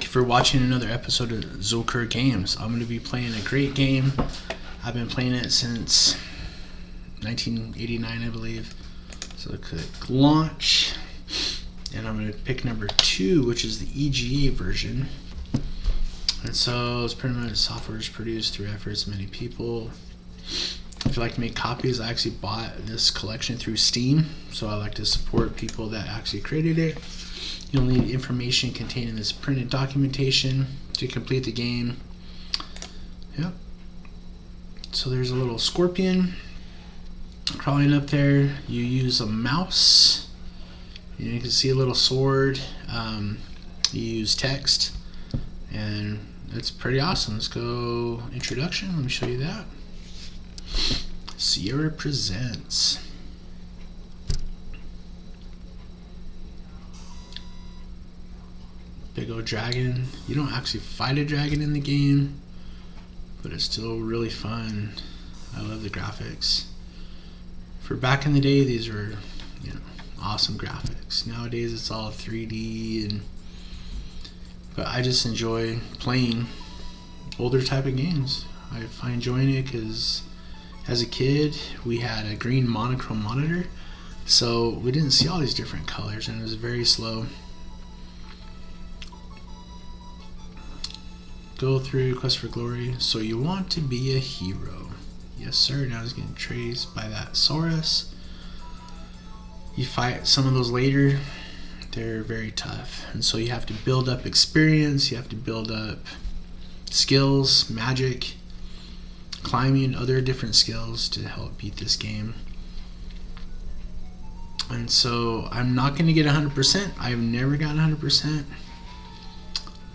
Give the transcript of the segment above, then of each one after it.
you for watching another episode of Zocuur Games. I'm going to be playing a great game. I've been playing it since 1989, I believe. So click launch, and I'm going to pick number 2, which is the EGA version. And so it's pretty much software is produced through efforts of many people. If you like to make copies, I actually bought this collection through Steam, so I like to support people that actually created it. You'll need information contained in this printed documentation to complete the game. Yep. So there's a little scorpion crawling up there. You use a mouse. You can see a little sword. You use text, and it's pretty awesome. Let's go introduction. Let me show you that. Sierra presents. Big old dragon. You don't actually fight a dragon in the game, but it's still really fun. I love the graphics. For back in the day, these were, awesome graphics. Nowadays, it's all 3D, but I just enjoy playing older type of games. I find enjoying it because as a kid, we had a green monochrome monitor, so we didn't see all these different colors, and it was very slow. Go through Quest for Glory. So you want to be a hero. Yes, sir. Now it's getting traced by that Saurus. You fight some of those later. They're very tough. And so you have to build up experience. You have to build up skills, magic, climbing, other different skills to help beat this game. And so I'm not going to get 100%. I've never gotten 100%.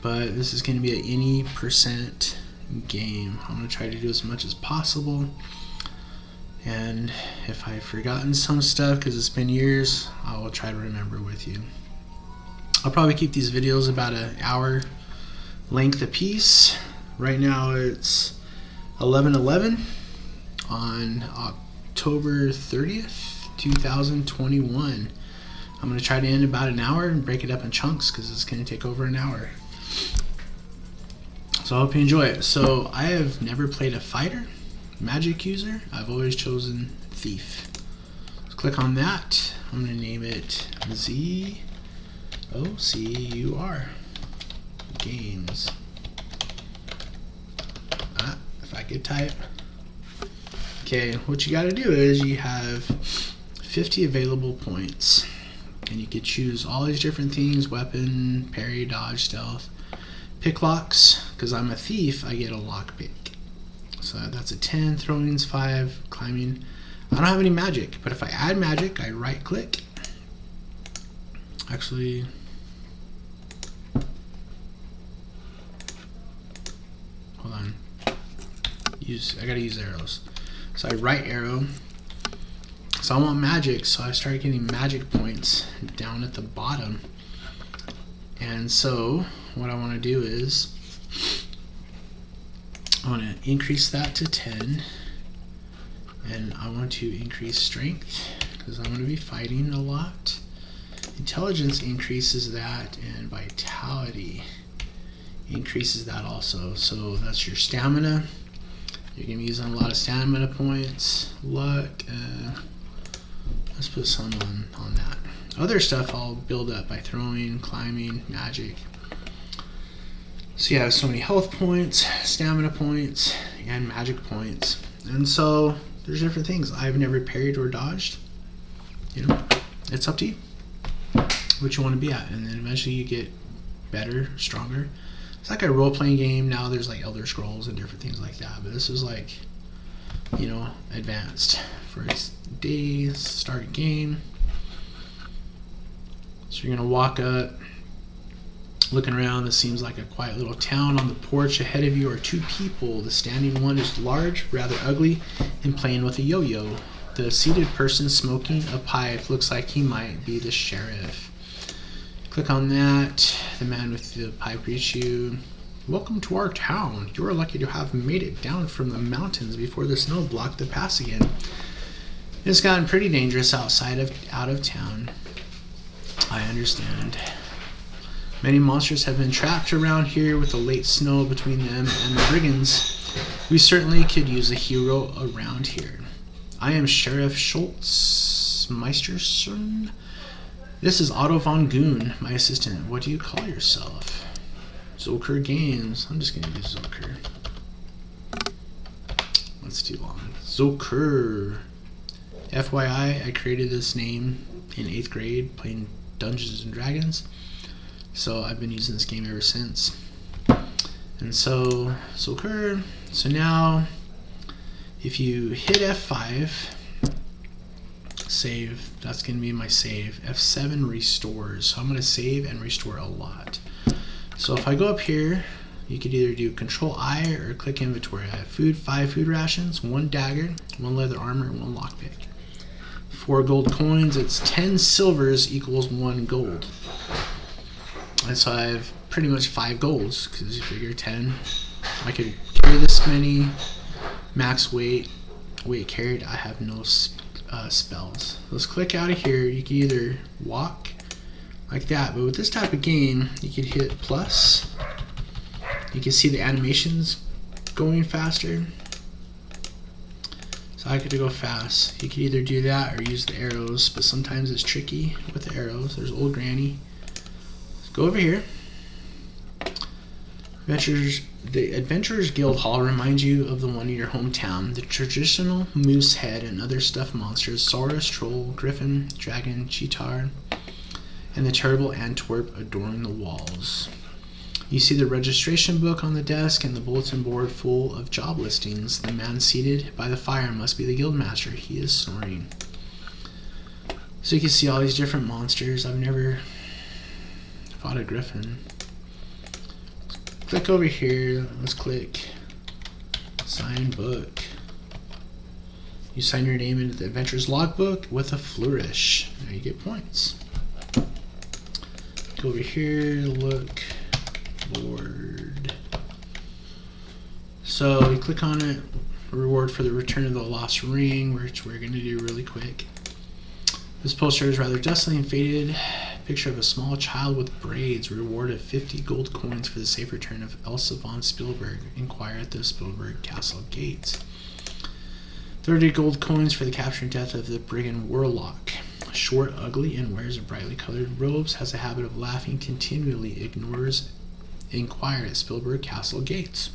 But this is going to be an any percent game. I'm going to try to do as much as possible. And if I've forgotten some stuff, because it's been years, I will try to remember with you. I'll probably keep these videos about an hour length a piece. Right now it's 11/11 on October 30th, 2021. I'm going to try to end about an hour and break it up in chunks because it's going to take over an hour. So I hope you enjoy it. So I have never played a fighter, magic user. I've always chosen thief. Let's click on that. I'm going to name it Zocuur Games. If I could type. Okay, what you got to do is you have 50 available points, and you could choose all these different things: weapon, parry, dodge, stealth. Pick locks, because I'm a thief, I get a lock pick. So that's a 10, throwing's 5, climbing. I don't have any magic, but if I add magic, I right click. Actually, hold on. I gotta use arrows. So I right arrow. So I want magic, so I start getting magic points down at the bottom. And so what I want to do is I want to increase that to 10, and I want to increase strength because I'm going to be fighting a lot. Intelligence increases that, and vitality increases that also. So that's your stamina. You're going to be using a lot of stamina points. Luck, let's put some on that. Other stuff I'll build up by throwing, climbing, magic. So you have so many health points, stamina points, and magic points. And so there's different things. I've never parried or dodged. It's up to you what you want to be at. And then eventually you get better, stronger. It's like a role-playing game. Now there's like Elder Scrolls and different things like that. But this is like, advanced. First day, start game. So you're going to walk up, looking around. This seems like a quiet little town. On the porch ahead of you are 2 people. The standing one is large, rather ugly, and playing with a yo-yo. The seated person smoking a pipe looks like he might be the sheriff. Click on that. The man with the pipe greets you. Welcome to our town. You are lucky to have made it down from the mountains before the snow blocked the pass again. It's gotten pretty dangerous out of town. I understand. Many monsters have been trapped around here with the late snow between them and the brigands. We certainly could use a hero around here. I am Sheriff Schultz Meisterson. This is Otto von Goon, my assistant. What do you call yourself? Zocuur Games. I'm just going to use Zocuur. That's too long. Zocuur. FYI, I created this name in 8th grade playing Dungeons and Dragons. So I've been using this game ever since. And so, Zocuur. So now, if you hit F5, save, that's going to be my save. F7 restores. So I'm going to save and restore a lot. So if I go up here, you could either do Control I or click inventory. I have food, 5 food rations, 1 dagger, 1 leather armor, and 1 lockpick. 4 gold coins, it's 10 silvers equals 1 gold. And so I have pretty much 5 golds, because you figure 10. I could carry this many, max weight carried. I have no spells. Let's click out of here. You can either walk like that, but with this type of game, you could hit plus. You can see the animations going faster. So I could go fast. You could either do that or use the arrows, but sometimes it's tricky with the arrows. There's old granny. Let's go over here. The Adventurers Guild Hall reminds you of the one in your hometown. The traditional moose head and other stuffed monsters, saurus, troll, griffin, dragon, cheetar, and the terrible Antwerp adorn the walls. You see the registration book on the desk and the bulletin board full of job listings. The man seated by the fire must be the guildmaster. He is snoring. So you can see all these different monsters. I've never fought a griffin. Click over here. Let's click sign book. You sign your name into the adventurer's logbook with a flourish. There you get points. Go over here, look, board. So you click on it, reward for the return of the lost ring, which we're going to do really quick. This poster is rather dusty and faded. Picture of a small child with braids. Reward of 50 gold coins for the safe return of Elsa von Spielberg. Inquire at the Spielberg Castle gates. 30 gold coins for the capture and death of the brigand Warlock. Short, ugly, and wears brightly colored robes. Has a habit of laughing continually. Ignores. Inquire at Spielberg Castle gates.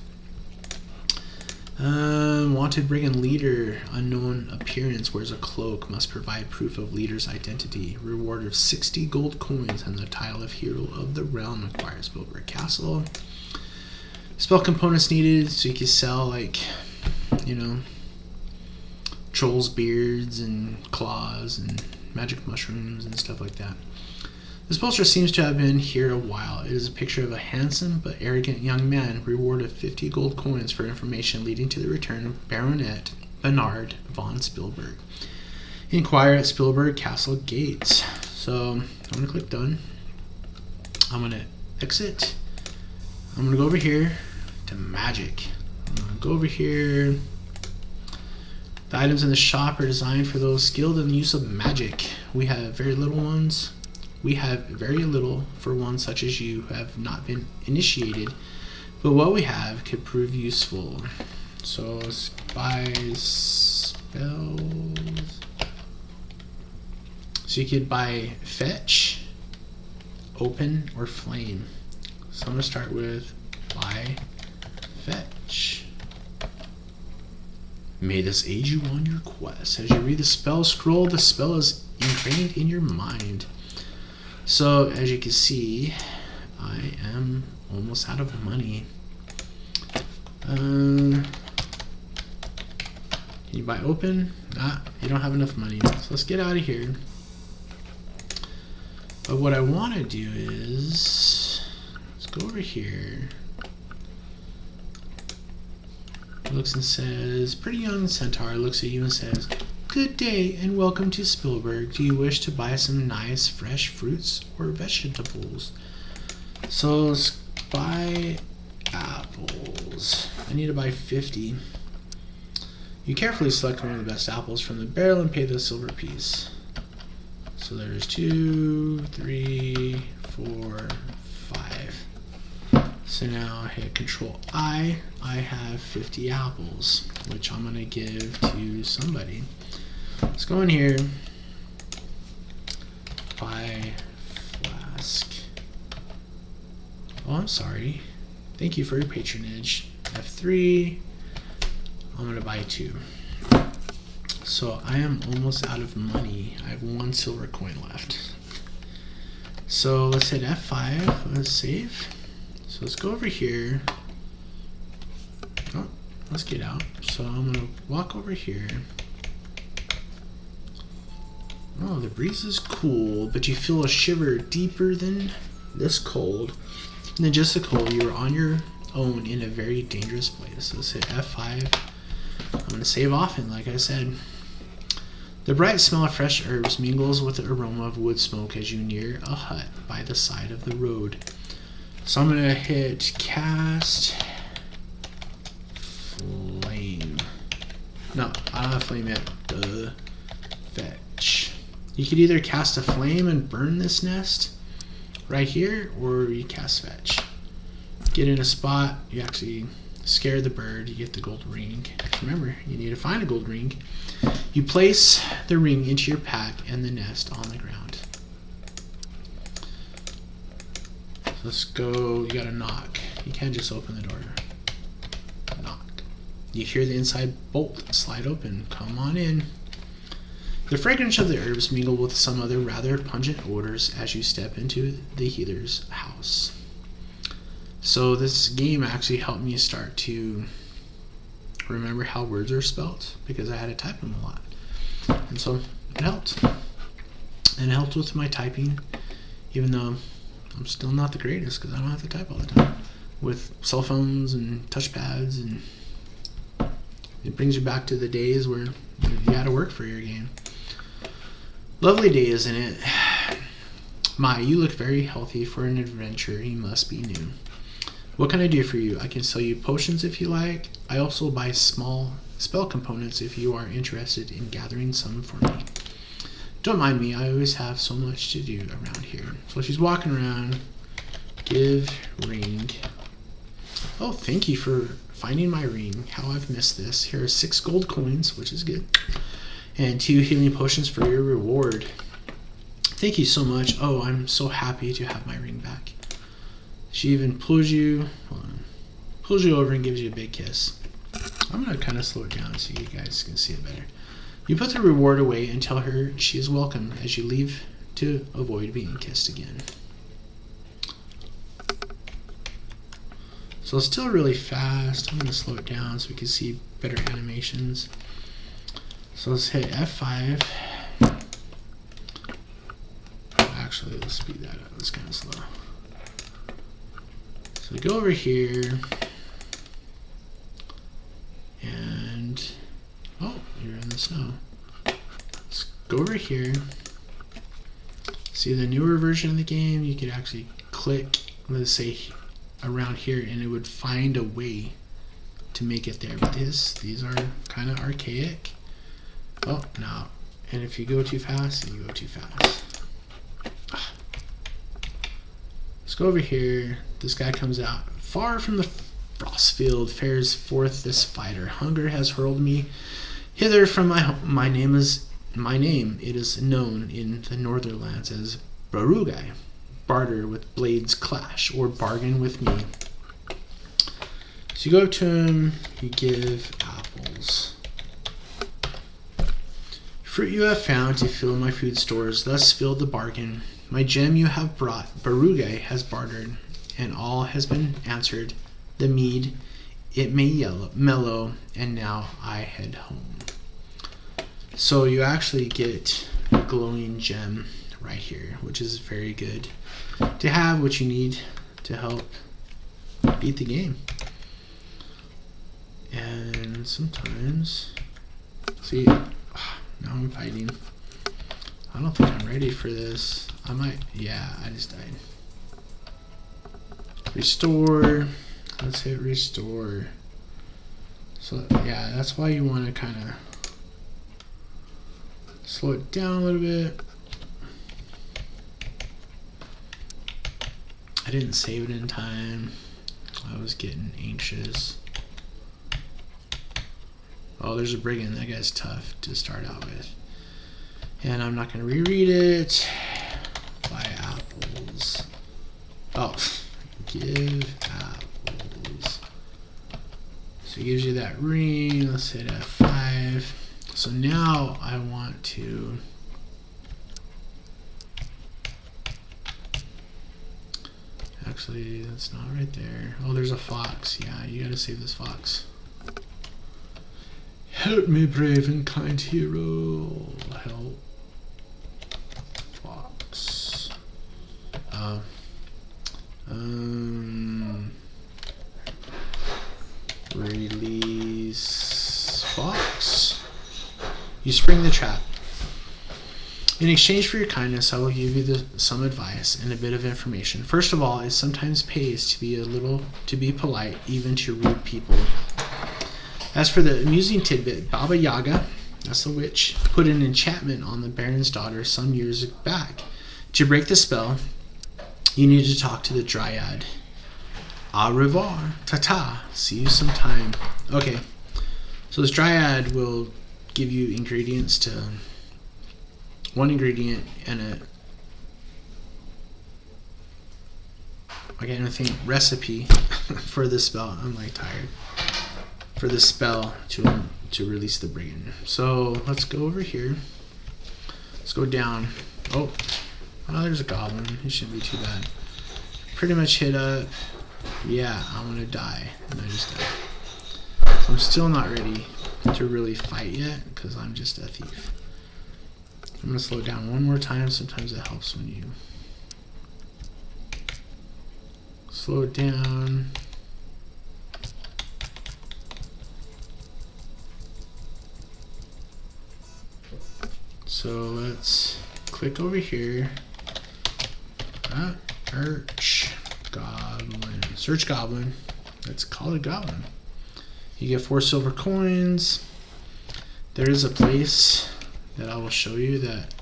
Wanted brigand leader, unknown appearance, wears a cloak, must provide proof of leader's identity. Reward of 60 gold coins and the title of hero of the realm. Acquires Spielberg Castle. Spell components needed, so you can sell, like, you know, trolls' beards and claws and magic mushrooms and stuff like that. This poster seems to have been here a while. It is a picture of a handsome but arrogant young man. Reward of 50 gold coins for information leading to the return of Baronet Bernard von Spielberg. Inquire at Spielberg Castle gates. So I'm going to click done. I'm going to exit. I'm going to go over here to magic. I'm going to go over here. The items in the shop are designed for those skilled in the use of magic. We have very little ones. We have very little for one such as you who have not been initiated, but what we have could prove useful. So let's buy spells. So you could buy fetch, open, or flame. So I'm going to start with buy fetch. May this aid you on your quest. As you read the spell scroll, the spell is ingrained in your mind. So, as you can see, I am almost out of money. Can you buy open? You don't have enough money. So let's get out of here. But what I want to do is, let's go over here. Looks and says, pretty young centaur looks at you and says, good day and welcome to Spielberg. Do you wish to buy some nice fresh fruits or vegetables? So let's buy apples. I need to buy 50. You carefully select one of the best apples from the barrel and pay the silver piece. So there's 2, 3, 4, 5. So now I hit Control I. I have 50 apples, which I'm gonna give to somebody. Let's go in here, buy flask. Oh, I'm sorry. Thank you for your patronage. F3. I'm gonna buy 2. So I am almost out of money. I have 1 silver coin left. So let's hit F5. Let's save. So let's go over here. Oh, let's get out. So I'm gonna walk over here. Oh, the breeze is cool, but you feel a shiver deeper than this cold. And then just the cold, you are on your own in a very dangerous place. So let's hit F5. I'm gonna save off, and like I said, the bright smell of fresh herbs mingles with the aroma of wood smoke as you near a hut by the side of the road. So I'm gonna hit cast flame. No, I don't have flame yet. Fetch. You could either cast a flame and burn this nest right here, or you cast fetch. Get in a spot, you actually scare the bird, you get the gold ring. Remember, you need to find a gold ring. You place the ring into your pack and the nest on the ground. So let's go, you gotta knock. You can't just open the door. Knock. You hear the inside bolt slide open. Come on in. The fragrance of the herbs mingle with some other rather pungent odors as you step into the healer's house. So this game actually helped me start to remember how words are spelled, because I had to type them a lot. And so it helped. And it helped with my typing, even though I'm still not the greatest because I don't have to type all the time. With cell phones and touchpads, and it brings you back to the days where you had to work for your game. Lovely day, isn't it? My, you look very healthy for an adventure. You must be new. What can I do for you? I can sell you potions if you like. I also buy small spell components if you are interested in gathering some for me. Don't mind me, I always have so much to do around here. So she's walking around. Give ring. Oh, thank you for finding my ring. How I've missed this. Here are 6 gold coins, which is good. And 2 healing potions for your reward. Thank you so much. Oh, I'm so happy to have my ring back. She even pulls you over and gives you a big kiss. I'm going to kind of slow it down so you guys can see it better. You put the reward away and tell her she is welcome as you leave to avoid being kissed again. So it's still really fast. I'm going to slow it down so we can see better animations. So let's hit F5. Actually, let's speed that up. It's kind of slow. So we go over here, and oh, you're in the snow. Let's go over here. See the newer version of the game, you could actually click, let's say, around here, and it would find a way to make it there. But these are kind of archaic. Oh, no. And if you go too fast, you go too fast. Let's go over here. This guy comes out. Far from the frost field fares forth this fighter. Hunger has hurled me hither from my home. My name. It is known in the northern lands as Barugai. Barter with blades clash, or bargain with me. So you go to him. You give apples. Fruit you have found to fill my food stores, thus filled the bargain. My gem you have brought, Barugai has bartered, and all has been answered. The mead, it may mellow, and now I head home. So you actually get a glowing gem right here, which is very good to have, what you need to help beat the game. And sometimes, see, now I'm fighting. I don't think I'm ready for this. I might, yeah, I just died. Restore. Let's hit restore. So, yeah, that's why you want to kind of slow it down a little bit. I didn't save it in time. I was getting anxious. Oh, there's a brigand. That guy's tough to start out with. And I'm not going to reread it. Buy apples. Oh, give apples. So it gives you that ring. Let's hit F5. So now I want to actually, that's not right there. Oh, there's a fox. Yeah, you gotta save this fox. Help me, brave and kind hero. Help. Fox. Release fox. You spring the trap. In exchange for your kindness, I will give you some advice and a bit of information. First of all, it sometimes pays to be polite, even to rude people. As for the amusing tidbit, Baba Yaga, that's the witch, put an enchantment on the Baron's daughter some years back. To break the spell, you need to talk to the Dryad. Au revoir, ta-ta, see you sometime. Okay, so this Dryad will give you ingredients to one ingredient and I think recipe for the spell. I'm like tired. For the spell to release the brigand. So let's go over here. Let's go down. Oh, there's a goblin. He shouldn't be too bad. Pretty much hit up. Yeah, I'm gonna die, and I just died. So I'm still not ready to really fight yet because I'm just a thief. I'm gonna slow it down one more time. Sometimes it helps when you slow it down. So let's click over here. Search goblin. Let's call it goblin. You get 4 silver coins. There is a place that I will show you that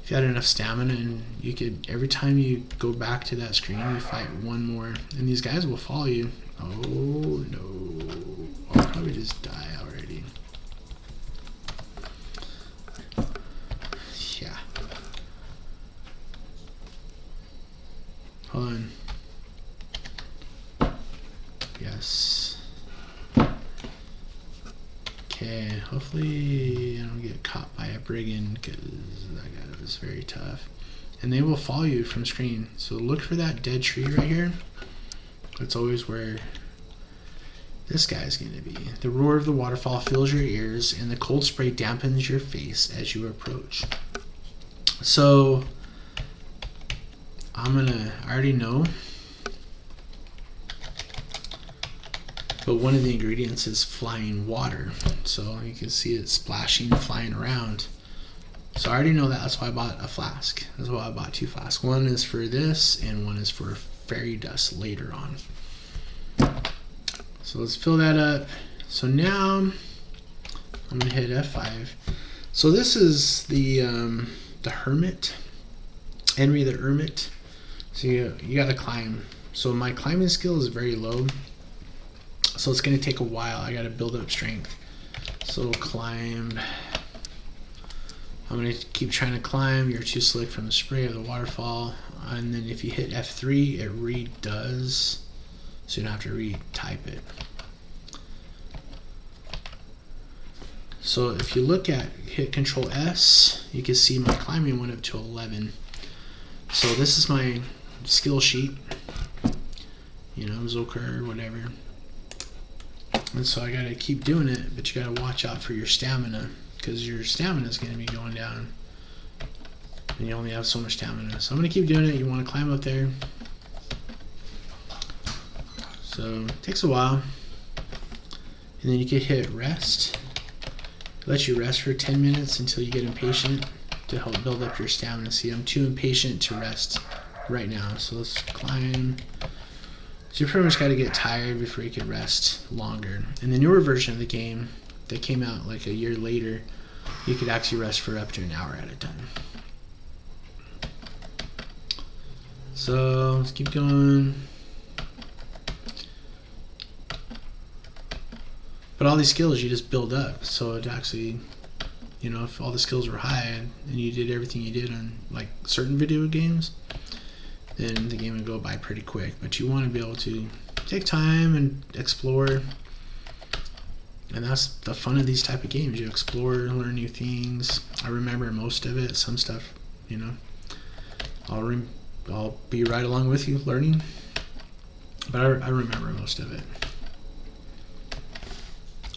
if you had enough stamina and you could, every time you go back to that screen, you fight one more, and these guys will follow you. Oh no! I'll probably just die already. Yeah. Hold on. Yes. Okay, hopefully I don't get caught by a brigand because that guy was very tough. And they will follow you from screen. So look for that dead tree right here. That's always where this guy's going to be. The roar of the waterfall fills your ears and the cold spray dampens your face as you approach. So I already know, but one of the ingredients is flying water. So you can see it splashing, flying around. So I already know that. That's why I bought a flask. That's why I bought 2 flasks. One is for this and one is for fairy dust later on. So let's fill that up. So now I'm gonna hit F5. So this is the hermit, Henry the Hermit. So you gotta climb. So my climbing skill is very low. So it's gonna take a while. I gotta build up strength. So climb. I'm gonna keep trying to climb. You're too slick from the spray of the waterfall. And then if you hit F3, it redoes. So you don't have to retype it. So if you hit Control S, you can see my climbing went up to 11. So this is my skill sheet. You know, Zocuur, whatever. And so I gotta keep doing it, but you gotta watch out for your stamina, because your stamina is gonna be going down. And you only have so much stamina. So I'm gonna keep doing it. You wanna climb up there. So it takes a while. And then you can hit rest. Let you rest for 10 minutes until you get impatient to help build up your stamina. See, I'm too impatient to rest right now. So let's climb. So you pretty much got to get tired before you can rest longer. In the newer version of the game that came out like a year later, you could actually rest for up to an hour at a time. So let's keep going. But all these skills you just build up. So it actually, you know, if all the skills were high and you did everything you did on like certain video games, then the game would go by pretty quick. But you want to be able to take time and explore. And that's the fun of these type of games. You explore, learn new things. I remember most of it. Some stuff, you know, I'll be right along with you learning. But I remember most of it.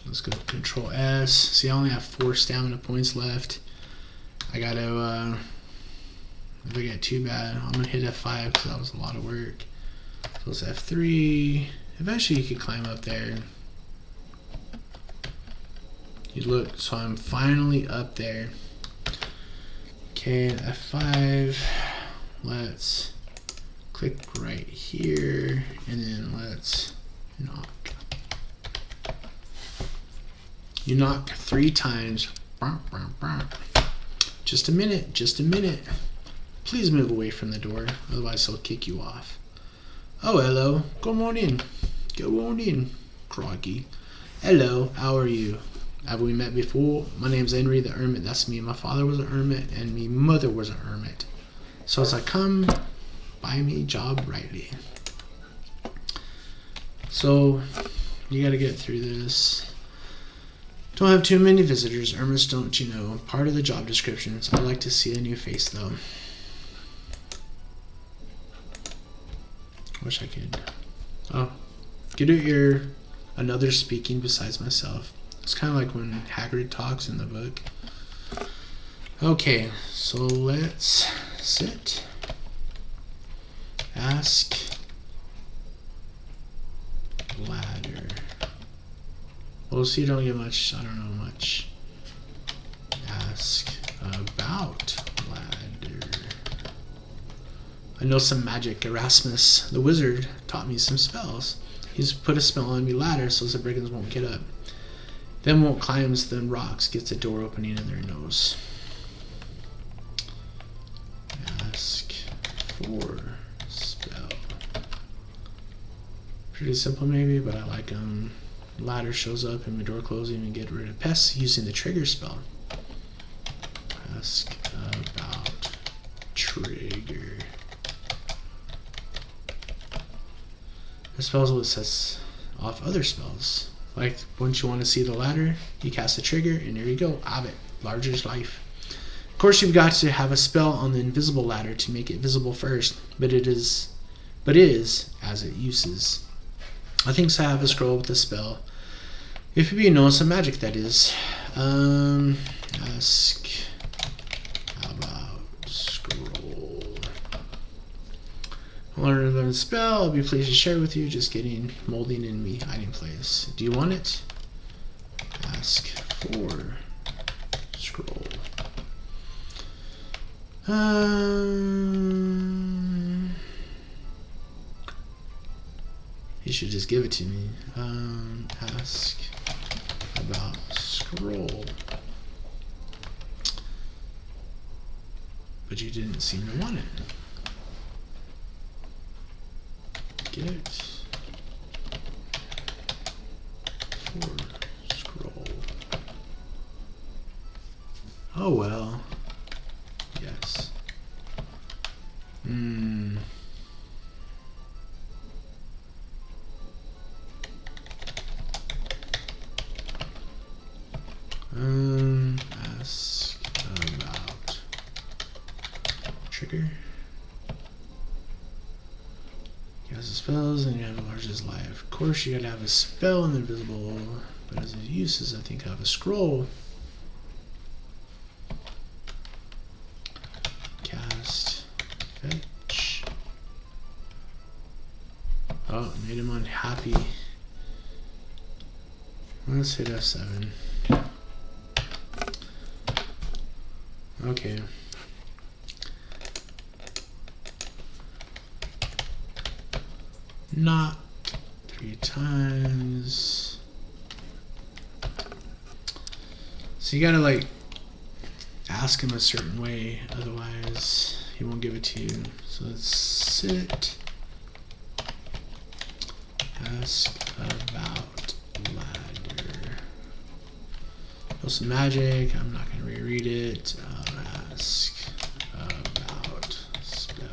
Let's go Control S. See, I only have 4 stamina points left. I gotta, if I get too bad, I'm gonna hit F5 because that was a lot of work. So it's F3. Eventually you can climb up there. You look, so I'm finally up there. Okay, F5. Let's click right here, and then let's knock. You knock 3 times. Just a minute, just a minute. Please move away from the door, otherwise he'll kick you off. Oh, hello. Come on in. Go on in, Croggy. Hello, how are you? Have we met before? My name's Henry the Hermit. That's me. My father was a hermit, and me mother was a hermit. So it's like, come buy me job rightly. So you got to get through this. Don't have too many visitors. Hermits don't, you know, part of the job descriptions. I'd like to see a new face, though. Wish I could. Oh, get out your another speaking besides myself. It's kind of like when Hagrid talks in the book. Okay, so let's sit. Ask. Ladder. Well, see, you don't get much. I don't know much. Ask about ladder. I know some magic. Erasmus, the wizard, taught me some spells. He's put a spell on me ladder so the brigands won't get up. Then won't climbs the rocks, gets a door opening in their nose. Ask for spell. Pretty simple maybe, but I like them. Ladder shows up and the door closing and get rid of pests using the trigger spell. Ask about trigger. The spell's what sets off other spells. Like, once you want to see the ladder, you cast a trigger, and there you go. Have it. Larger life. Of course, you've got to have a spell on the invisible ladder to make it visible first, but is as it uses. I think so. I have a scroll with the spell. If you know some magic, that is. Ask about scroll. Learn the spell. I'll be pleased to share with you. Just getting molding in me hiding place. Do you want it? Ask for scroll. You should just give it to me. Ask about scroll. But you didn't seem to want it. Get for scroll. Oh well. Yes. Ask about trigger. You have the spells and you have the largest life. Of course, you gotta have a spell in the invisible, but as it uses, I think I have a scroll. Cast, fetch. Oh, it made him unhappy. Let's hit F7. Okay. Not 3 times. So you gotta like ask him a certain way, otherwise he won't give it to you. So let's sit. Ask about ladder. Roll some magic. I'm not going to reread it. Ask about spell.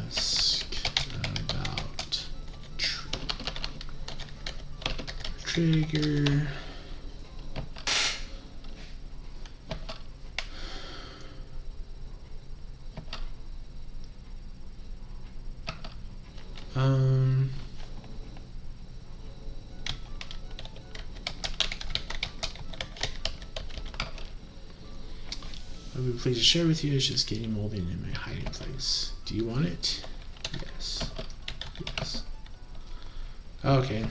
Ask about trigger. What I would please to share with you is just getting molding in my hiding place. Do you want it? Yes. Yes. Okay.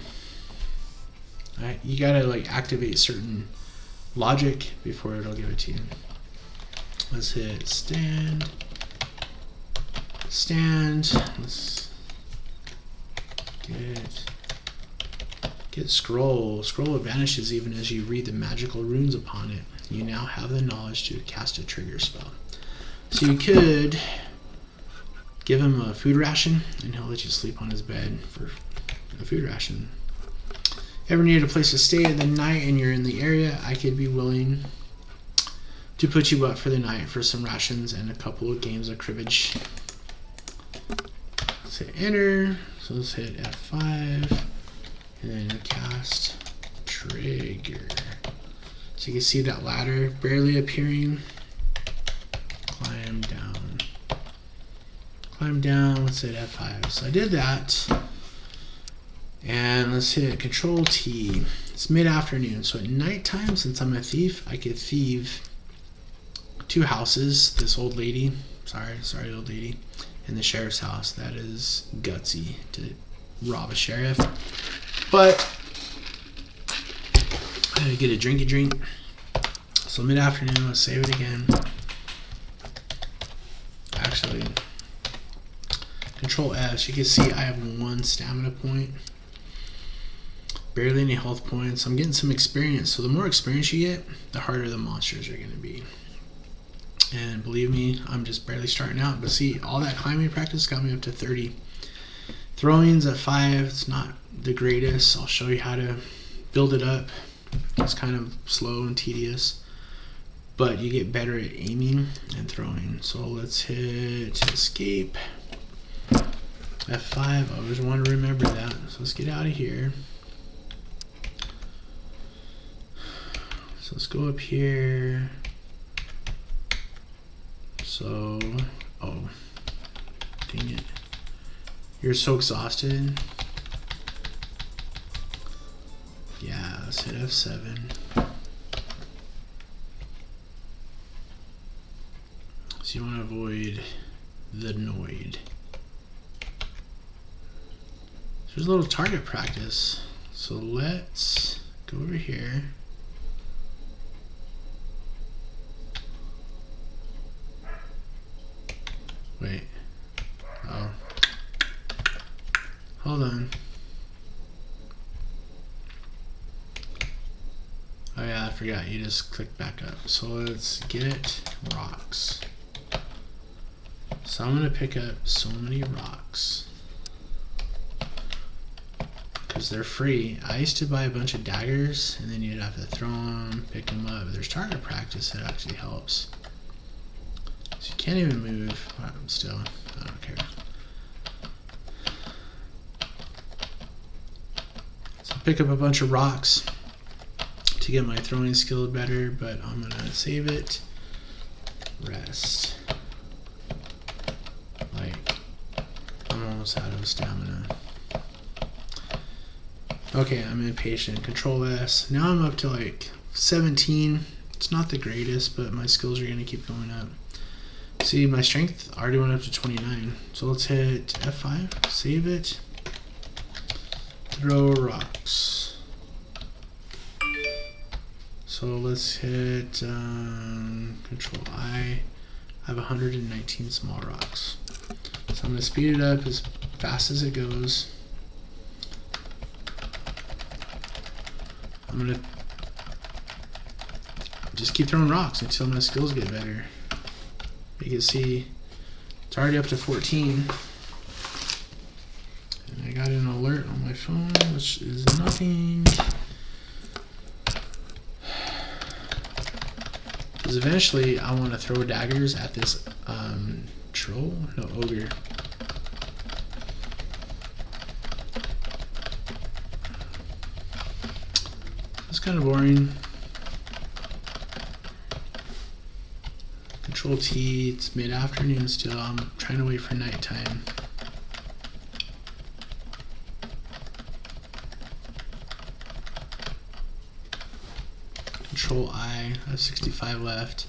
Alright, you gotta like activate certain logic before it'll give it to you. Let's hit stand. Stand. Let's get scroll. Scroll vanishes even as you read the magical runes upon it. You now have the knowledge to cast a trigger spell. So you could give him a food ration and he'll let you sleep on his bed for a food ration. Ever need a place to stay at the night and you're in the area, I could be willing to put you up for the night for some rations and a couple of games of cribbage. Let's hit enter. So let's hit F5 and then cast trigger. So you can see that ladder barely appearing. Climb down. Climb down. Let's hit F5. So I did that. And let's hit Control T. It's mid-afternoon. So at nighttime, since I'm a thief, I could thieve 2 houses. This old lady. Sorry, old lady. And the sheriff's house. That is gutsy to rob a sheriff. But I gotta get a drinky drink. So mid-afternoon, let's save it again. Actually, Control S. You can see I have 1 stamina point. Barely any health points. I'm getting some experience. So the more experience you get, the harder the monsters are gonna be. And believe me, I'm just barely starting out. But see, all that climbing practice got me up to 30. Throwing's at 5. It's not the greatest. I'll show you how to build it up. It's kind of slow and tedious, but you get better at aiming and throwing. So let's hit escape. F5. I always want to remember that. So let's get out of here. So let's go up here. So, oh, dang it. You're so exhausted. Yeah, let's hit F7. So you want to avoid the Noid. So there's a little target practice. So let's go over here. Wait. Oh. Hold on. Oh yeah, I forgot. You just click back up. So let's get rocks. So I'm going to pick up so many rocks. Because they're free. I used to buy a bunch of daggers and then you'd have to throw them, pick them up. But there's target practice that actually helps. So you can't even move. Still, I don't care. So pick up a bunch of rocks to get my throwing skill better, but I'm gonna save it. Rest. Like, I'm almost out of stamina. Okay, I'm impatient. Control S. Now I'm up to like 17. It's not the greatest, but my skills are gonna keep going up. See, my strength already went up to 29. So let's hit F5, save it, throw rocks. So let's hit Control I. I have 119 small rocks. So I'm going to speed it up as fast as it goes. I'm going to just keep throwing rocks until my skills get better. You can see it's already up to 14. And I got an alert on my phone, which is nothing. Because eventually I want to throw daggers at this troll? No, ogre. It's kind of boring. Control T, it's mid-afternoon still. I'm trying to wait for nighttime. Control I have 65 left.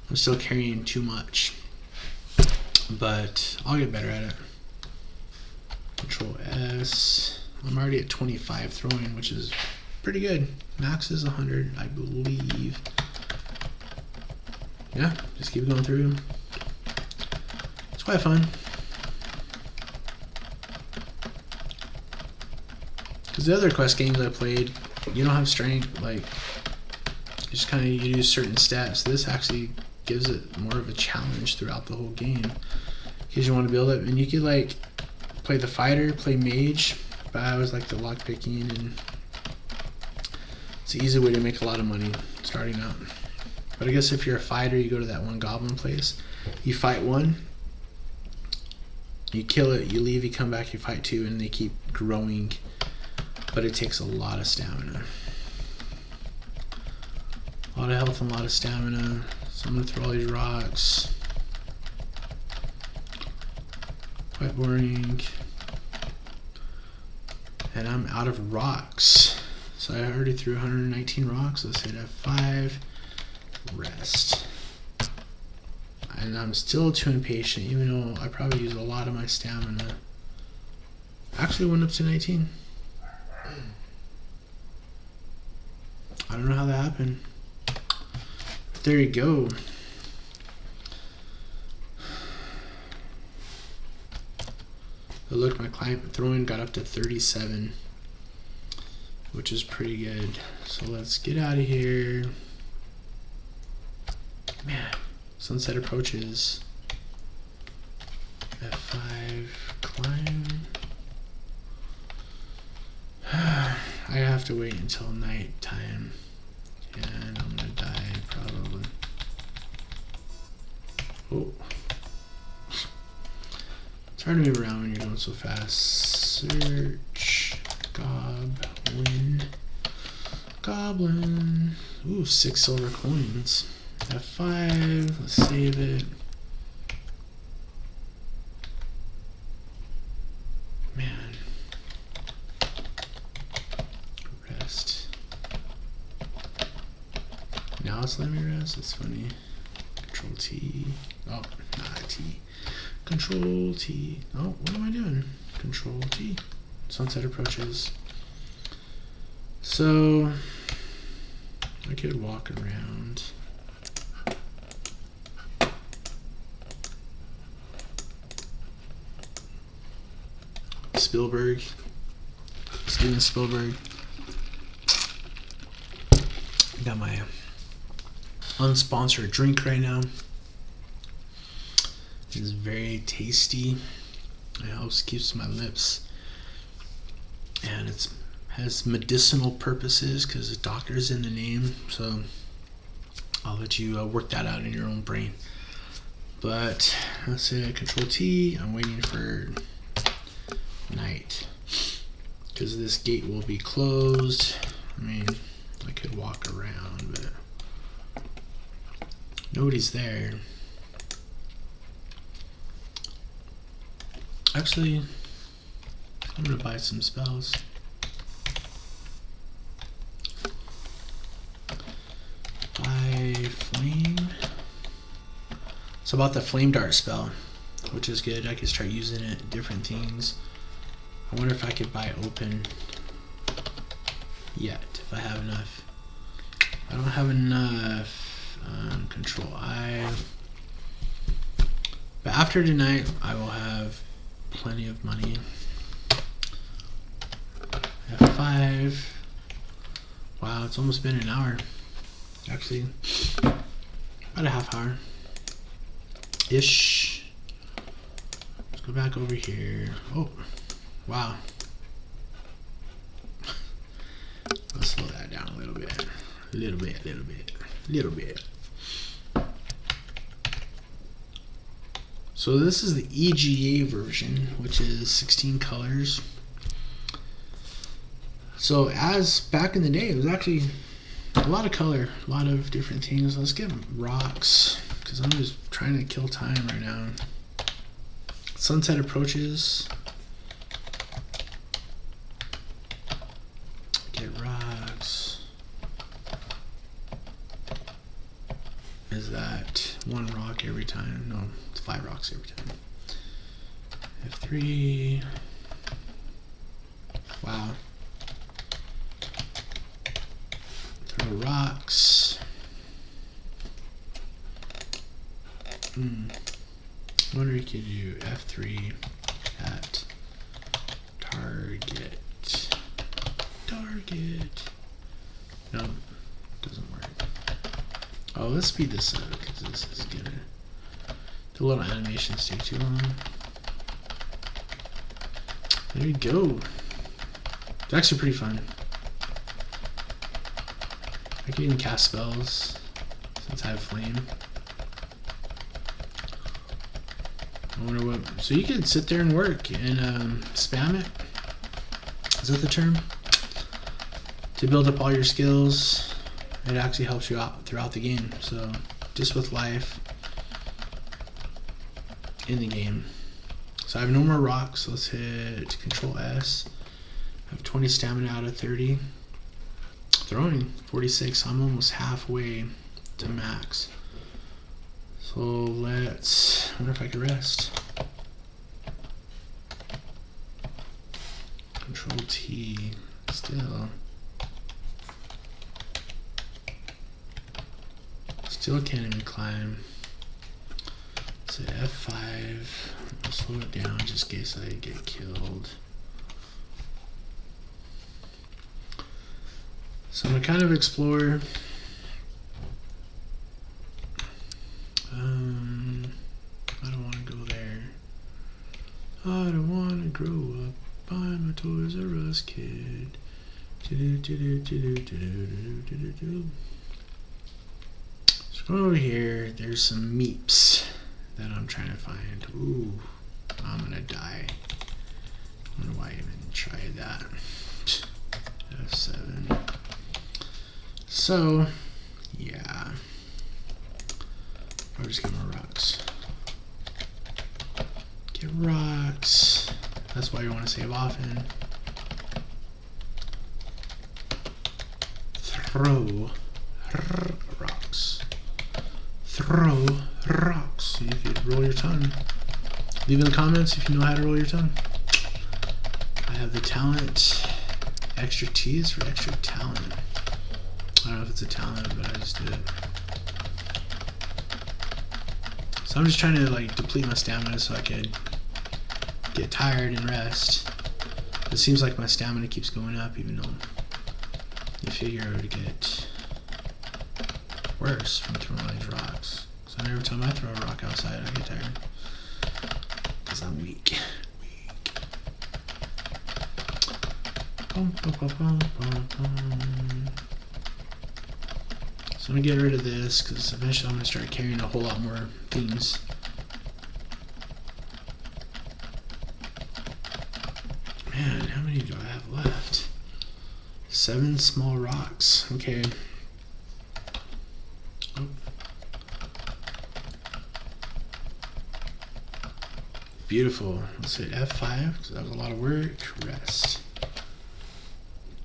I'm still carrying too much, but I'll get better at it. Control S. I'm already at 25 throwing, which is pretty good. Max is 100, I believe. Yeah, just keep going through. It's quite fun. Because the other quest games I played, you don't have strength, like, you just kind of use certain steps. This actually gives it more of a challenge throughout the whole game. Because you want to build it, and you could like play the fighter, play mage, but I always like the lock picking, and it's an easy way to make a lot of money starting out. But I guess if you're a fighter, you go to that one goblin place, you fight one, you kill it, you leave, you come back, you fight two, and they keep growing. But it takes a lot of stamina. A lot of health and a lot of stamina. So I'm going to throw all these rocks. Quite boring. And I'm out of rocks. So I already threw 119 rocks. Let's hit F5. Rest. And I'm still too impatient, even though I probably use a lot of my stamina. Actually went up to 19. I don't know how that happened. There you go. But look, my client throwing got up to 37, which is pretty good. So let's get out of here. Man, sunset approaches. F5, climb. I have to wait until night time, and I'm gonna die probably. Oh, it's hard to move around when you're going so fast. Search goblin. Ooh, 6 silver coins. F5. Let's save it. Man. Now it's letting me rest. It's funny. Control T. Oh, not T. Control T. Oh, what am I doing? Control T. Sunset approaches. So I could walk around. Spielberg. Steven Spielberg. Got my unsponsored drink right now. It is very tasty. It helps keeps my lips, and it has medicinal purposes because the doctor's in the name. So I'll let you work that out in your own brain. But let's say Control T. I'm waiting for night because this gate will be closed. I mean, I could walk around, but nobody's there. Actually, I'm gonna buy some spells. Buy flame. It's about the flame dart spell, which is good. I can start using it in different things. I wonder if I could buy open yet, if I have enough. I don't have enough. Control I. But after tonight, I will have plenty of money. F5. Wow, it's almost been an hour. Actually, about a half hour ish. Let's go back over here. Oh, wow, Let's slow that down a little bit. A little bit, little bit, little bit. So this is the EGA version, which is 16 colors. So as back in the day, it was actually a lot of color, a lot of different things. Let's get rocks, because I'm just trying to kill time right now. Sunset approaches. Get rocks. Is that one rock every time? No, it's 5 rocks every time. F3. Wow. Throw rocks. I wonder if you could do F3 at target. Target. No, doesn't work. Oh, let's speed this up because this is gonna. The little animations take too long. There you go. It's actually pretty fun. I can even cast spells since I have flame. I wonder what. So you could sit there and work and spam it. Is that the term? To build up all your skills. It actually helps you out throughout the game. So just with life in the game. So I have no more rocks. So let's hit Control S. I have 20 stamina out of 30. Throwing 46. I'm almost halfway to max. So let's. I wonder if I can rest. Control T. Still can't even climb. So F5. I'll slow it down just in case I get killed. So I'm gonna kind of explore. I don't want to go there. I don't want to grow up. I'm a Toys R Us kid. So going over here, there's some meeps that I'm trying to find. Ooh, I'm gonna die. I wonder why I even tried that. F7. So, yeah. I'll just get more rocks. Get rocks. That's why you want to save often. Throw rocks. Throw rocks. See if you roll your tongue. Leave in the comments if you know how to roll your tongue. I have the talent. Extra T is for extra talent. I don't know if it's a talent, but I just did it. So I'm just trying to like deplete my stamina so I could get tired and rest. It seems like my stamina keeps going up, even though you figure it would get worse from throwing all these rocks. So every time I throw a rock outside, I get tired because I'm weak. So I'm gonna get rid of this because eventually I'm gonna start carrying a whole lot more things. Man, how many do I have left? 7 small rocks. Okay. Oh. Beautiful. Let's hit F5 because that was a lot of work. Rest.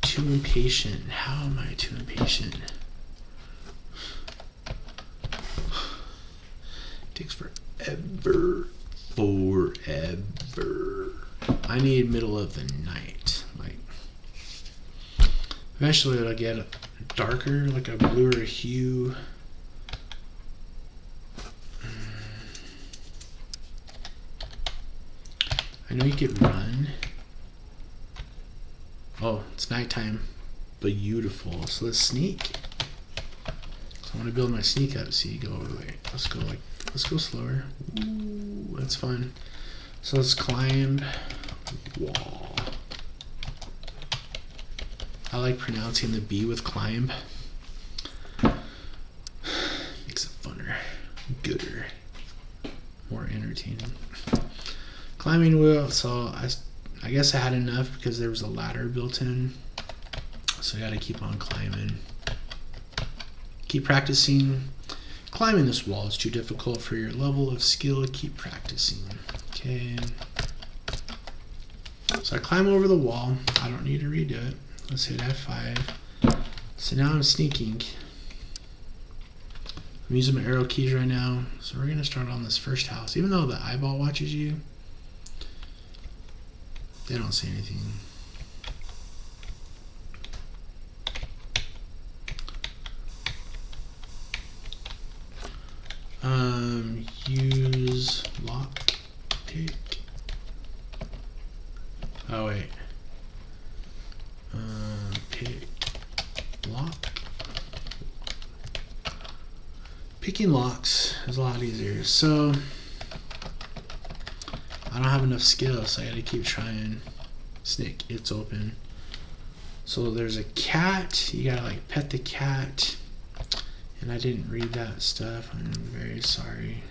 Too impatient. How am I too impatient? Takes forever. Forever. I need middle of the night. Like, eventually it'll get darker, like a bluer hue. I know you could run. Oh, it's nighttime. Beautiful. So let's sneak. So I want to build my sneak up. So you go over the way. Let's go slower. Ooh, that's fun. So let's climb wall. I like pronouncing the B with climb. Makes it funner, gooder, more entertaining. Climbing wheel, so I guess I had enough because there was a ladder built in. So I gotta keep on climbing. Keep practicing. Climbing this wall is too difficult for your level of skill. Keep practicing. Okay. So I climb over the wall. I don't need to redo it. Let's hit F5. So now I'm sneaking. I'm using my arrow keys right now. So we're gonna start on this first house. Even though the eyeball watches you, they don't say anything. Use lock pick. Oh wait. Pick lock. Picking locks is a lot easier. So I don't have enough skill, so I gotta keep trying. Snick, it's open. So there's a cat. You gotta like pet the cat. And I didn't read that stuff. I'm very sorry.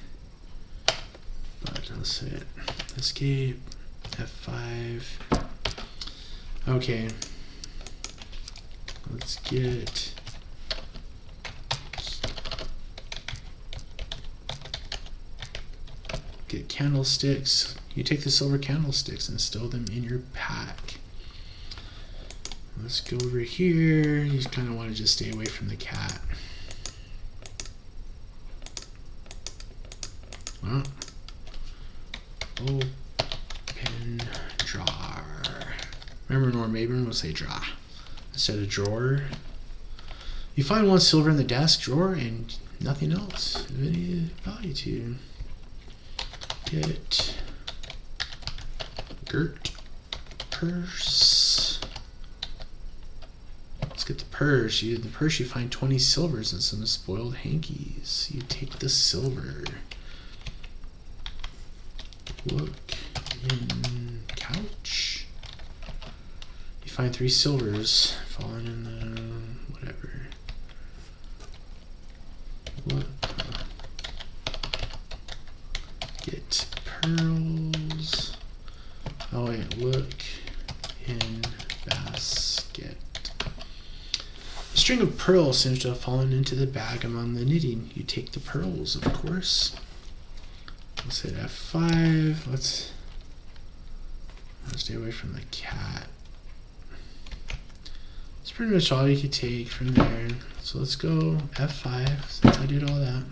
But let's hit escape. F5. Okay. Let's get candlesticks. You take the silver candlesticks and stow them in your pack. Let's go over here. You just kind of want to just stay away from the cat. Well, open drawer. Remember Norm Abram would say draw instead of drawer. You find one silver in the desk drawer and nothing else of any value to you. Get Gert purse. Let's get the purse. You find 20 silvers and some spoiled hankies. You take the silver. Look in couch. You find 3 silvers falling in the whatever. What? Get pearls. Oh wait, look in basket. A string of pearls seems to have fallen into the bag among the knitting. You take the pearls, of course. Let's hit F5. Let's stay away from the cat. That's pretty much all you could take from there. So let's go F5 since I did all that.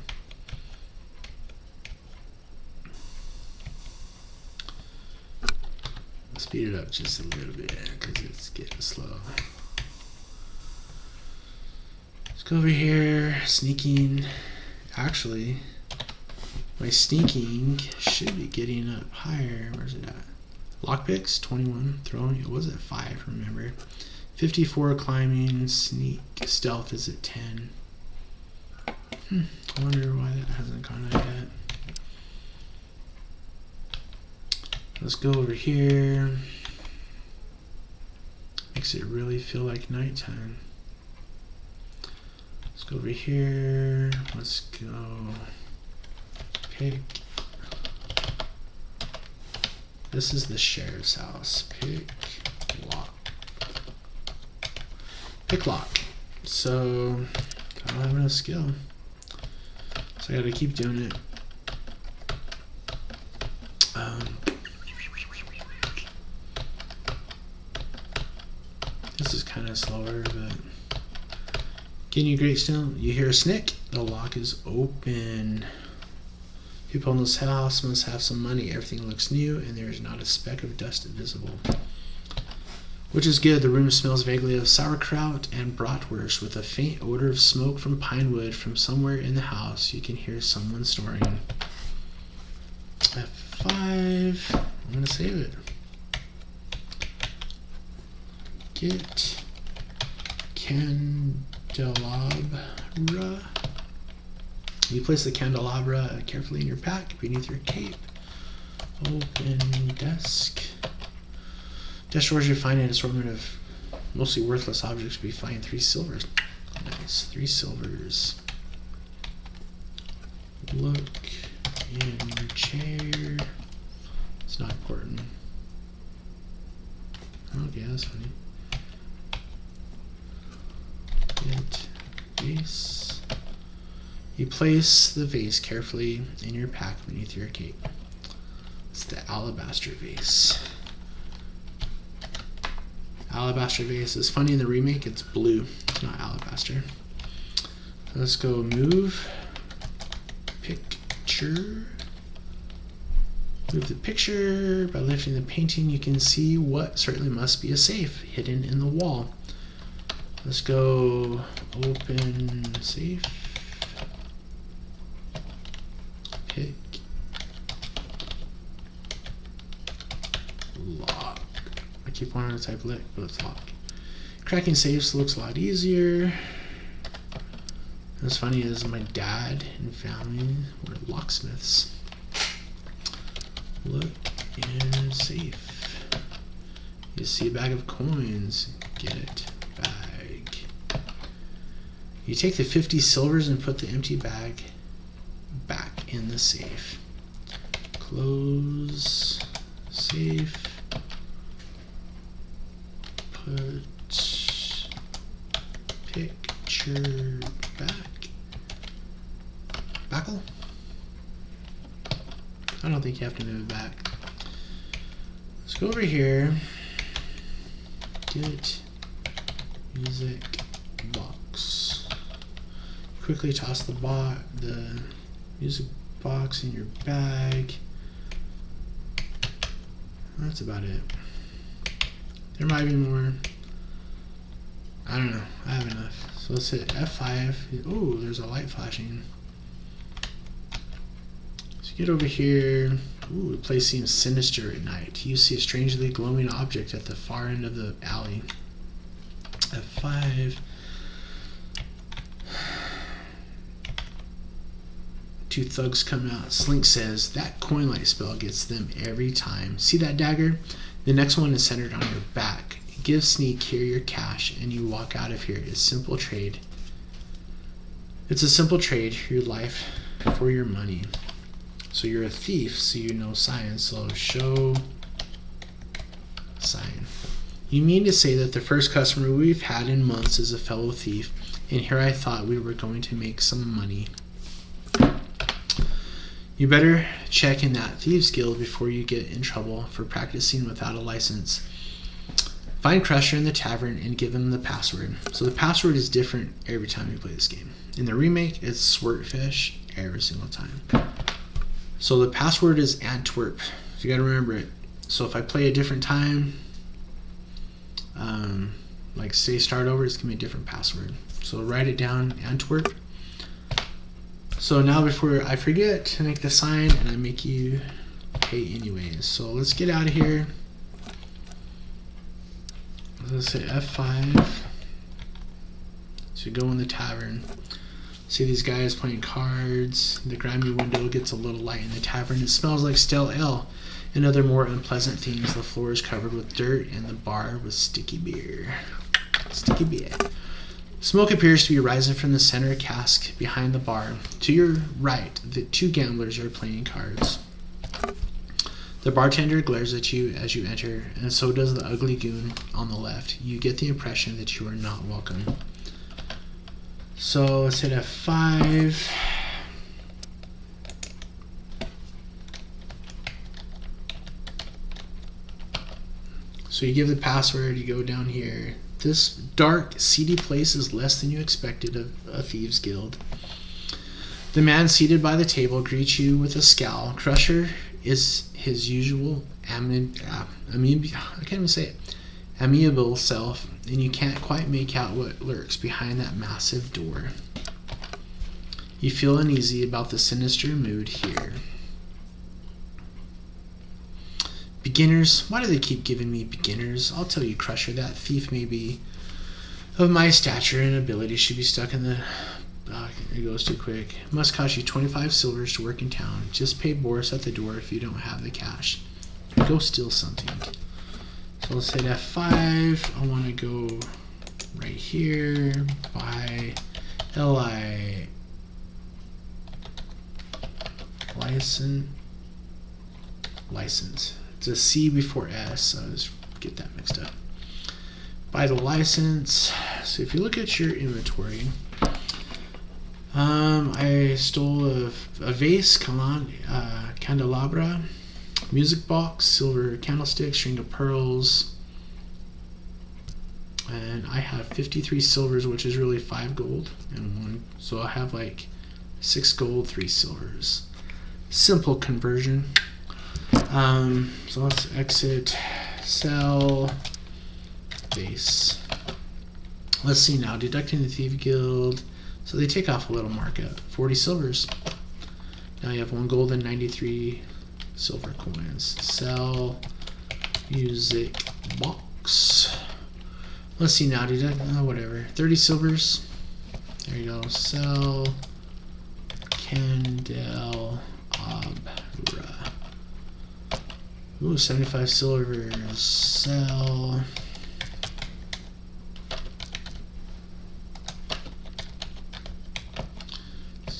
Speed it up just a little bit because it's getting slow. Let's go over here. Sneaking. Actually, my sneaking should be getting up higher. Where's it at? Lockpicks, 21. Throwing, it was at 5, remember. 54 climbing. Sneak. Stealth is at 10. I wonder why that hasn't gone up yet. Let's go over here. Makes it really feel like nighttime. Let's go over here. Let's go pick. This is the sheriff's house. Pick lock. Pick lock. So I don't have enough skill. So I gotta keep doing it. This is kind of slower, but getting you great still. You hear a snick. The lock is open. People in this house must have some money. Everything looks new, and there is not a speck of dust visible. Which is good. The room smells vaguely of sauerkraut and bratwurst with a faint odor of smoke from pine wood. From somewhere in the house, you can hear someone snoring. F5. I'm going to save it. Get candelabra. You place the candelabra carefully in your pack beneath your cape. Open desk. Desk drawers, you find an assortment of mostly worthless objects would be fine. 3 silvers. Nice. 3 silvers. Look in your chair. It's not important. Okay, that's funny. Get vase. You place the vase carefully in your pack beneath your cape. It's the alabaster vase. Alabaster vase is funny in the remake, it's blue, it's not alabaster. Let's go move picture. Move the picture. By lifting the painting, you can see what certainly must be a safe hidden in the wall. Let's go open safe. Pick. Lock. I keep wanting to type lick, but it's lock. Cracking safes looks a lot easier. What's funny is my dad and family were locksmiths. Look in safe. You see a bag of coins. Get it. Bag. You take the 50 silvers and put the empty bag back in the safe. Close safe. Put picture back. Backle? I don't think you have to move it back. Let's go over here. Get music box. Quickly toss the music box in your bag. That's about it. There might be more. I don't know. I have enough. So let's hit F5. Oh, there's a light flashing. So get over here. Ooh, the place seems sinister at night. You see a strangely glowing object at the far end of the alley. F5. 2 thugs come out. Slink says, that coin light spell gets them every time. See that dagger? The next one is centered on your back. Give Sneak here your cash and you walk out of here. It's simple trade. It's a simple trade, your life for your money. So you're a thief, so you know sign. So show sign. You mean to say that the first customer we've had in months is a fellow thief, and here I thought we were going to make some money. You better check in that Thieves Guild before you get in trouble for practicing without a license. Find Crusher in the tavern and give him the password. So the password is different every time you play this game. In the remake, it's Swordfish every single time. So the password is Antwerp. So you gotta remember it. So if I play a different time, like say start over, it's gonna be a different password. So write it down, Antwerp. So now before I forget to make the sign, and I make you pay anyways. So let's get out of here. Let's say F5. So go in the tavern. See these guys playing cards. The grimy window gets a little light in the tavern. It smells like stale ale and other more unpleasant things. The floor is covered with dirt and the bar with sticky beer. Sticky beer. Smoke appears to be rising from the center cask behind the bar. To your right, the 2 gamblers are playing cards. The bartender glares at you as you enter, and so does the ugly goon on the left. You get the impression that you are not welcome. So let's hit F5. So you give the password, you go down here. This dark, seedy place is less than you expected of a thieves' guild. The man seated by the table greets you with a scowl. Crusher is his usual amiable self, and you can't quite make out what lurks behind that massive door. You feel uneasy about the sinister mood here. Beginners? Why do they keep giving me beginners? I'll tell you, Crusher, that thief may be of my stature and ability should be stuck in the... it goes too quick. Must cost you 25 silvers to work in town. Just pay Boris at the door if you don't have the cash. Go steal something. So So let's hit F5. I want to go right here, buy LI license. It's a C before S, so I just get that mixed up. Buy the license. So if you look at your inventory, I stole a vase, candelabra, music box, silver candlestick, string of pearls, and I have 53 silvers, which is really 5 gold and 1. So I have like 6 gold, 3 silvers. Simple conversion. So let's exit, sell, base. Let's see now, deducting the Thief Guild. So they take off a little markup, 40 silvers. Now you have 1 gold and 93 silver coins. Sell, music box. Let's see now, deduct, whatever, 30 silvers. There you go, sell, candelabra. Ooh, 75 silvers. Sell.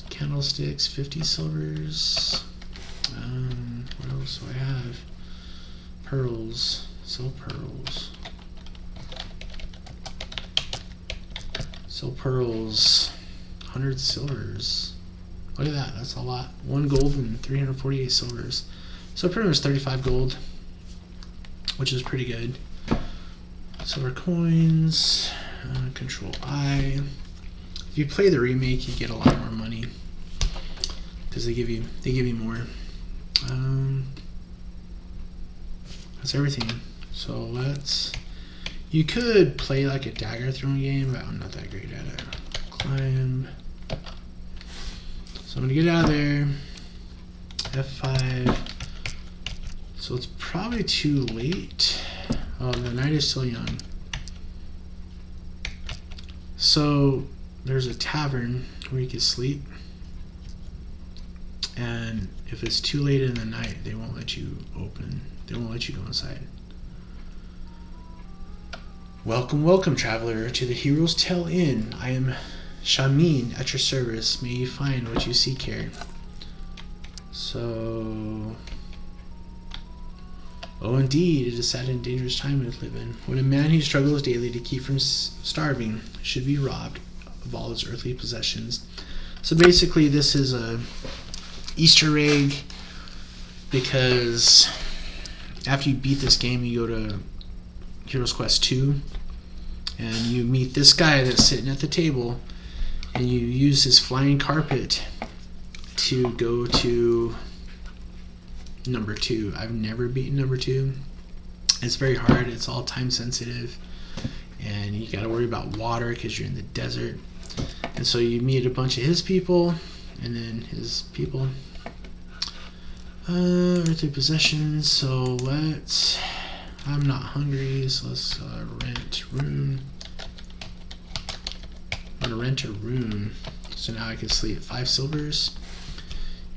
Candlesticks, 50 silvers. What else do I have? Pearls. Sell pearls. Sell pearls. 100 silvers. Look at that. That's a lot. 1 gold and 348 silvers. So pretty much 35 gold, which is pretty good. Silver coins, Control I. If you play the remake, you get a lot more money because they give you more. That's everything. So you could play like a dagger throwing game, but I'm not that great at it. Climb. So I'm gonna get out of there. F5. So it's probably too late. Oh, the night is still young. So there's a tavern where you can sleep. And if it's too late in the night, they won't let you open. They won't let you go inside. Welcome, welcome, traveler, to the Hero's Tale Inn. I am Shamin at your service. May you find what you seek here. So... Oh, indeed, it is a sad and dangerous time we live in, when a man who struggles daily to keep from starving should be robbed of all his earthly possessions. So basically, this is a Easter egg, because after you beat this game, you go to Heroes Quest 2, and you meet this guy that's sitting at the table, and you use his flying carpet to go to number 2. I've never beaten number 2. It's very hard. It's all time sensitive, and you got to worry about water because you're in the desert. And so you meet a bunch of his people, and then his people. Earthly possessions. So I'm not hungry, so let's rent room. I'm gonna rent a room, so now I can sleep 5 silvers.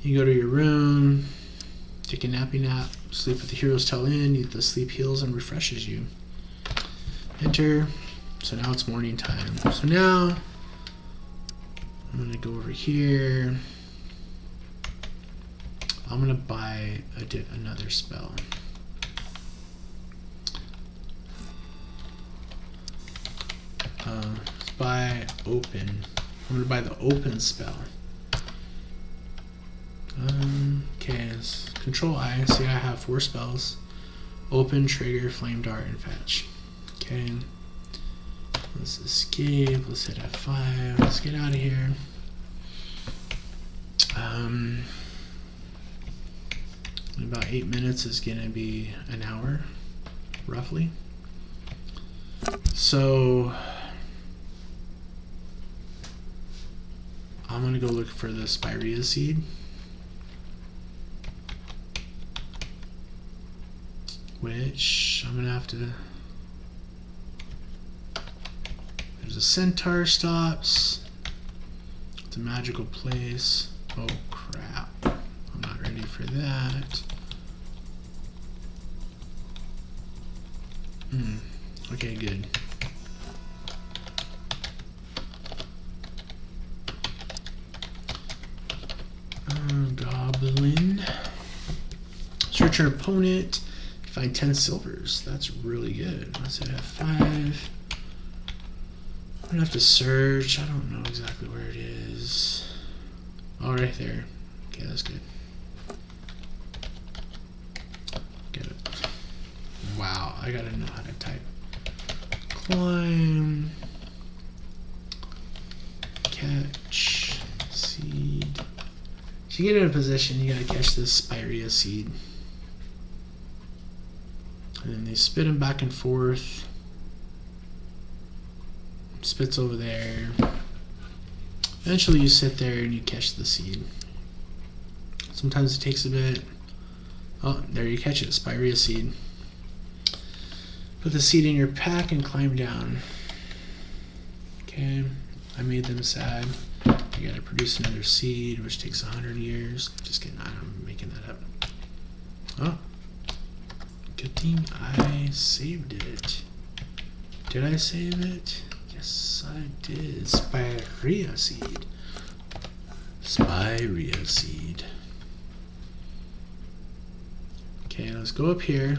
You go to your room. Take a nappy nap, sleep at the Hero's Tale Inn, the sleep heals and refreshes you. Enter. So now it's morning time. So now I'm going to go over here. I'm going to buy another spell. Let's buy open. I'm going to buy the open spell. Okay, it's Control I. See, I have 4 spells: open, trigger, flame dart, and fetch. Okay, let's escape. Let's hit F5. Let's get out of here. In about 8 minutes is gonna be an hour, roughly. So I'm gonna go look for the Spirea seed. Which I'm gonna have to. There's a centaur stops. It's a magical place. Oh crap! I'm not ready for that. Okay, good. Goblin. Search your opponent. Find 10 silvers. That's really good. Let's say I have 5. I'm gonna have to search. I don't know exactly where it is. Oh, right there. Okay, that's good. Get it. Wow, I gotta know how to type. Climb. Catch. Seed. If you get in a position, you gotta catch this spirea seed. And then they spit them back and forth. Spits over there. Eventually you sit there and you catch the seed. Sometimes it takes a bit. Oh, there you catch it, spirea seed. Put the seed in your pack and climb down. Okay, I made them sad. You gotta produce another seed, which takes 100 years. Just kidding, I'm making that up. Oh, good thing I saved it. Did I save it? Yes, I did. Spirea seed. Spirea seed. Okay, let's go up here.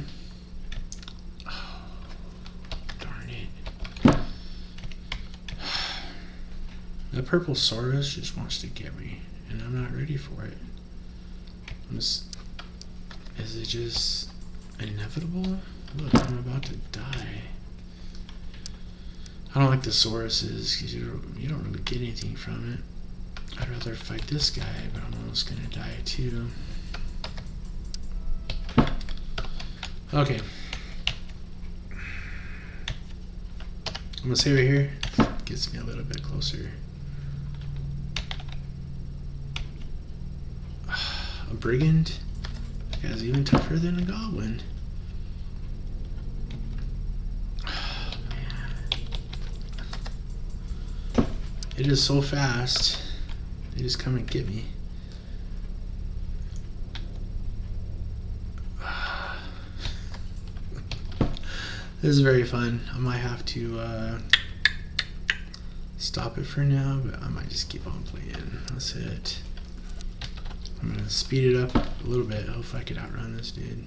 Oh, darn it. The purple Saurus just wants to get me, and I'm not ready for it. Is it just inevitable? Look, I'm about to die. I don't like the Sauruses because you don't really get anything from it. I'd rather fight this guy, but I'm almost gonna die too. Okay. I'm gonna save it here. Gets me a little bit closer. A brigand? That guy's even tougher than a goblin. It is so fast. They just come and get me. This is very fun. I might have to stop it for now, but I might just keep on playing. That's it. I'm gonna speed it up a little bit. Hopefully I could outrun this dude.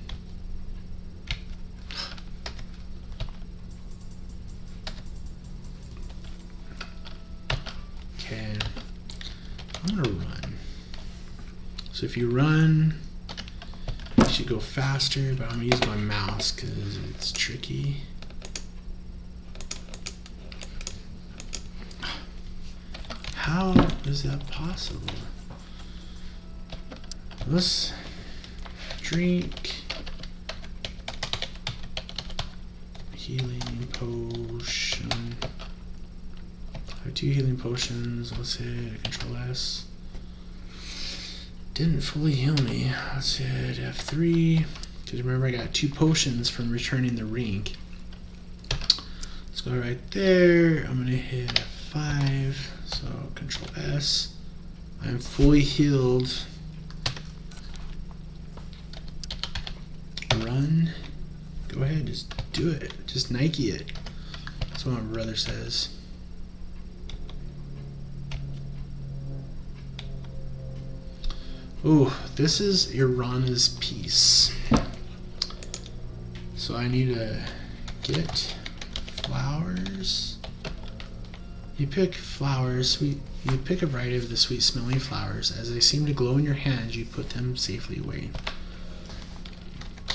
Okay, I'm gonna run. So if you run, you should go faster, but I'm gonna use my mouse because it's tricky. How is that possible? Let's drink healing potion. I have 2 healing potions. Let's hit Control S. Didn't fully heal me. Let's hit F3. Because remember, I got 2 potions from returning the ring. Let's go right there. I'm gonna hit F5. So Control S. I'm fully healed. Run. Go ahead, just do it. Just Nike it. That's what my brother says. Ooh, this is Iran's piece. So I need to get flowers. You pick flowers, you pick a variety of the sweet smelling flowers. As they seem to glow in your hands, you put them safely away.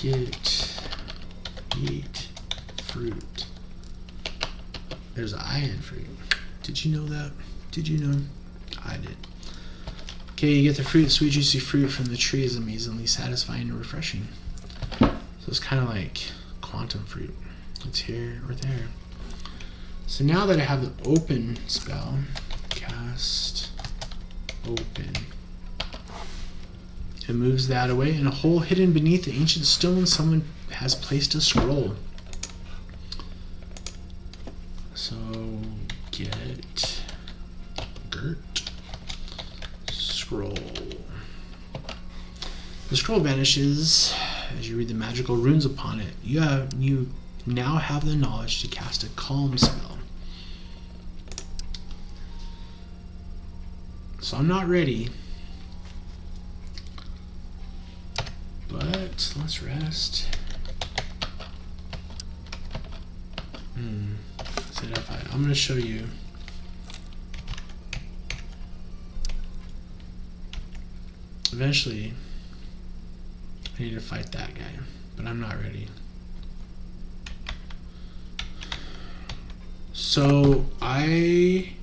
Eat fruit. There's an I in fruit. Did you know that? Did you know? I did. Okay, you get the fruit. Sweet juicy fruit from the tree is amazingly satisfying and refreshing. So it's kind of like quantum fruit. It's here or there. So now that I have the open spell, cast open. It moves that away. In a hole hidden beneath the ancient stone, someone has placed a scroll. So get Gert scroll. The scroll vanishes as you read the magical runes upon it. You now have the knowledge to cast a calm spell. So I'm not ready, but let's rest. I'm going to show you. Eventually, I need to fight that guy, but I'm not ready. So I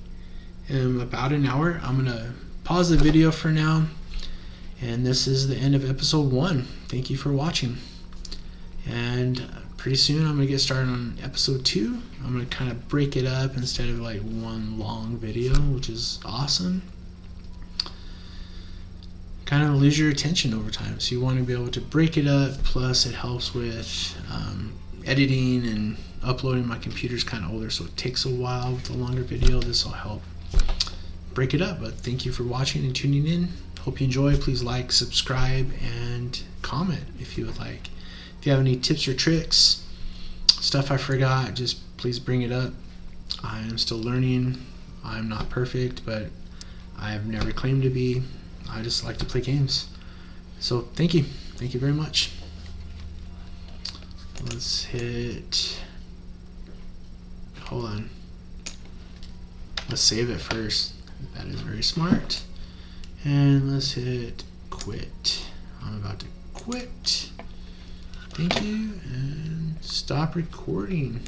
am about an hour. I'm going to pause the video for now. And this is the end of episode 1. Thank you for watching. And pretty soon I'm going to get started on episode 2. I'm going to kind of break it up instead of like one long video, which is awesome. Kind of lose your attention over time. So you want to be able to break it up. Plus it helps with editing, and uploading. My computer's kind of older, so it takes a while with a longer video. This will help break it up. But thank you for watching and tuning in. Hope you enjoy. Please like, subscribe, and comment if you would like. If you have any tips or tricks, stuff I forgot, just please bring it up. I am still learning. I'm not perfect, but I've never claimed to be. I just like to play games. So thank you. Thank you very much. Let's hit... Hold on. Let's save it first. That is very smart. And let's hit quit. I'm about to quit. Thank you, and stop recording.